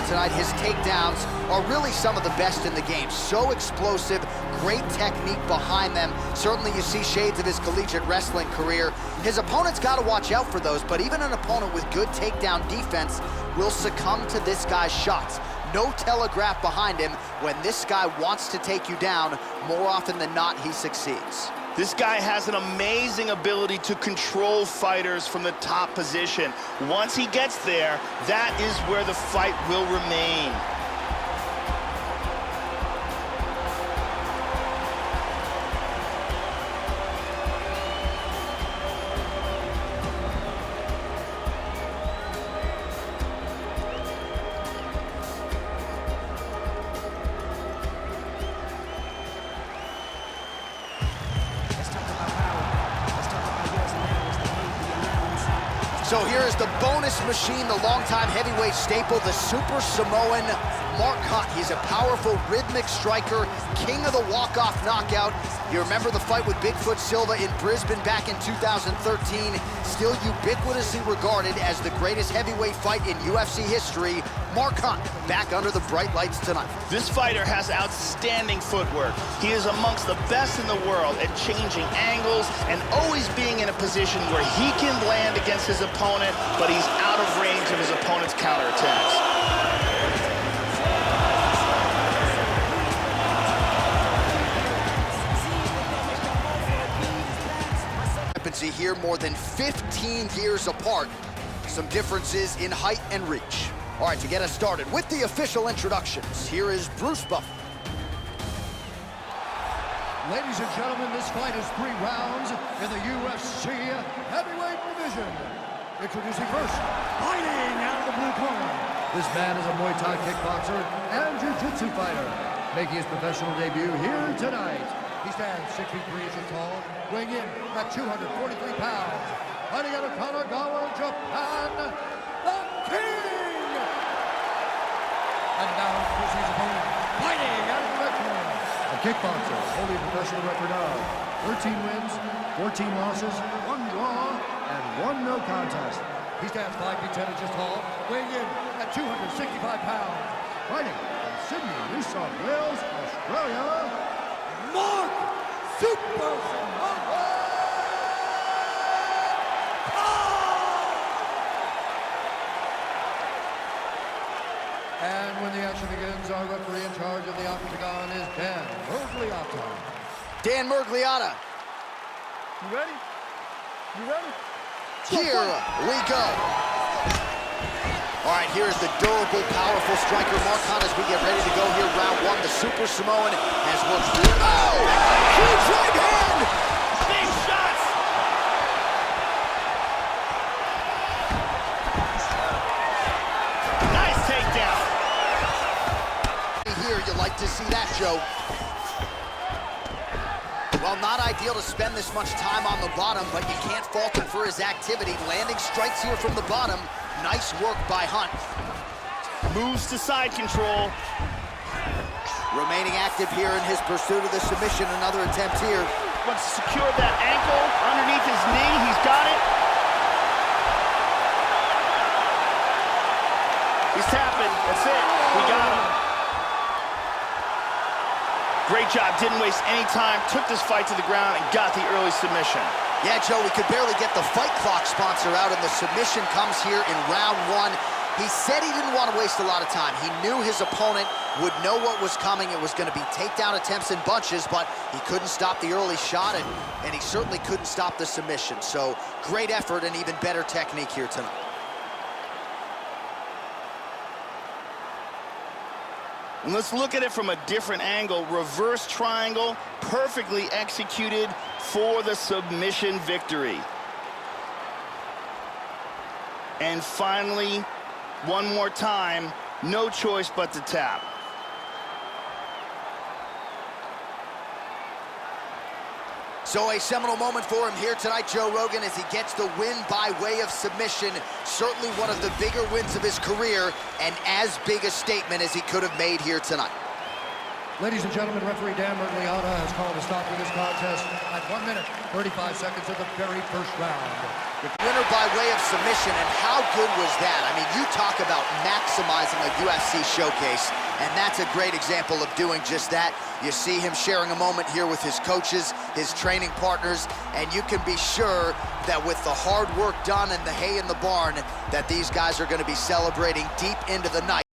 tonight, his takedowns are really some of the best in the game. So explosive, great technique behind them. Certainly you see shades of his collegiate wrestling career. His opponent's got to watch out for those, but even an opponent with good takedown defense will succumb to this guy's shots. No telegraph behind him. When this guy wants to take you down, more often than not, he succeeds. This guy has an amazing ability to control fighters from the top position. Once he gets there, that is where the fight will remain. So here is the bonus machine, the longtime heavyweight staple, the Super Samoan Mark Hunt. He's a powerful rhythmic striker, king of the walk-off knockout. You remember the fight with Bigfoot Silva in Brisbane back in 2013. Still ubiquitously regarded as the greatest heavyweight fight in UFC history. Mark Hunt back under the bright lights tonight. This fighter has outstanding footwork. He is amongst the best in the world at changing angles and always being in a position where he can land against his opponent, but he's out of range of his opponent's counterattacks. Here more than 15 years apart. Some differences in height and reach. All right, to get us started with the official introductions, here is Bruce Buffer. Ladies and gentlemen, this fight is 3 rounds in the UFC heavyweight division. Introducing first, fighting out of the blue corner. This man is a Muay Thai kickboxer and jiu-jitsu fighter, making his professional debut here tonight. He stands 6 feet 3 inches tall, weighing in at 243 pounds. Fighting out of Kanagawa, Japan, the King! And now, here's his opponent, fighting out of the red corner. A kickboxer, holding a professional record of 13 wins, 14 losses, 1 draw, and 1 no contest. He stands 5 feet 10 inches tall, weighing in at 265 pounds. Fighting from Sydney, New South Wales, Australia, Mark Super Samoa! And when the action begins, our referee in charge of the octagon is Dan Mergliotta. Dan Mergliotta. You ready? You ready? Here we go. All right, here's the durable, powerful striker Mark Hunt as we get ready to go here. Round 1, the Super Samoan has worked through. Oh! Huge right hand! Big shots! Nice takedown. Here, you like to see that, Joe. Well, not ideal to spend this much time on the bottom, but you can't fault him for his activity. Landing strikes here from the bottom. Nice work by Hunt. Moves to side control. Remaining active here in his pursuit of the submission. Another attempt here. Wants to secure that ankle underneath his knee. He's got it. He's tapping. That's it. We got him. Great job. Didn't waste any time. Took this fight to the ground and got the early submission. Yeah, Joe, we could barely get the fight clock sponsor out, and the submission comes here in round 1. He said he didn't want to waste a lot of time. He knew his opponent would know what was coming. It was going to be takedown attempts in bunches, but he couldn't stop the early shot, and he certainly couldn't stop the submission. So great effort and even better technique here tonight. And let's look at it from a different angle. Reverse triangle, perfectly executed for the submission victory. And finally, one more time, no choice but to tap. So a seminal moment for him here tonight, Joe Rogan, as he gets the win by way of submission. Certainly one of the bigger wins of his career, and as big a statement as he could have made here tonight. Ladies and gentlemen, referee Dan Mergliata has called a stop to this contest at 1 minute, 35 seconds of the very first round. Winner by way of submission, and how good was that? I mean, you talk about maximizing a UFC showcase, and that's a great example of doing just that. You see him sharing a moment here with his coaches, his training partners, and you can be sure that with the hard work done and the hay in the barn, that these guys are going to be celebrating deep into the night.